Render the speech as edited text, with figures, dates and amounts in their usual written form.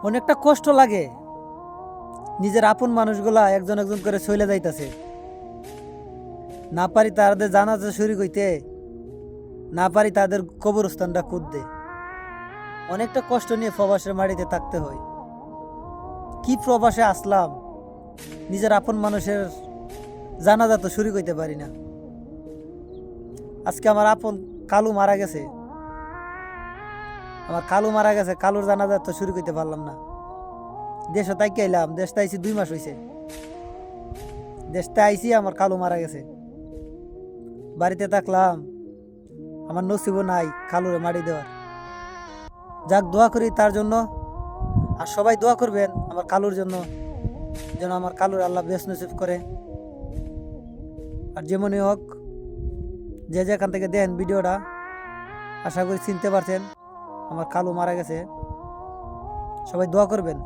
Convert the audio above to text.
অনেকটা কষ্ট লাগে। নিজের আপন মানুষগুলা একজন একজন করে চলে যাইতাছে, না পারি তাদের জানাজা শরীক হইতে, না পারি তাদের কবরস্থানটা খুঁজতে। অনেকটা কষ্ট নিয়ে প্রবাসের মাটিতে থাকতে হয়। কি প্রবাসে আসলাম, নিজের আপন মানুষের জানাজা তো শরীক হইতে পারি না। আজকে আমার আপন কালু মারা গেছে, কালুর জানাজা তো শরীক হইতে পারলাম না। দেশে তাই আইলাম, দেশটা আইছি 2 মাস হইছে। দেশটা আইছি, আমার কালু মারা গেছে। বাড়িতে থাকলাম, আমার নসিবও নাই কালুরে মাটি দেওয়ার। যাক, দোয়া করি তার জন্য। আর সবাই দোয়া করবেন আমার কালুর জন্য, যেন আমার কালুর আল্লাহ বেশ নসিব করে। আর যেমনই হোক, যে যেখান থেকে দেন ভিডিওটা, আশা করি চিনতে পারছেন আমার কালু মারা গেছে। সবাই দোয়া করবেন।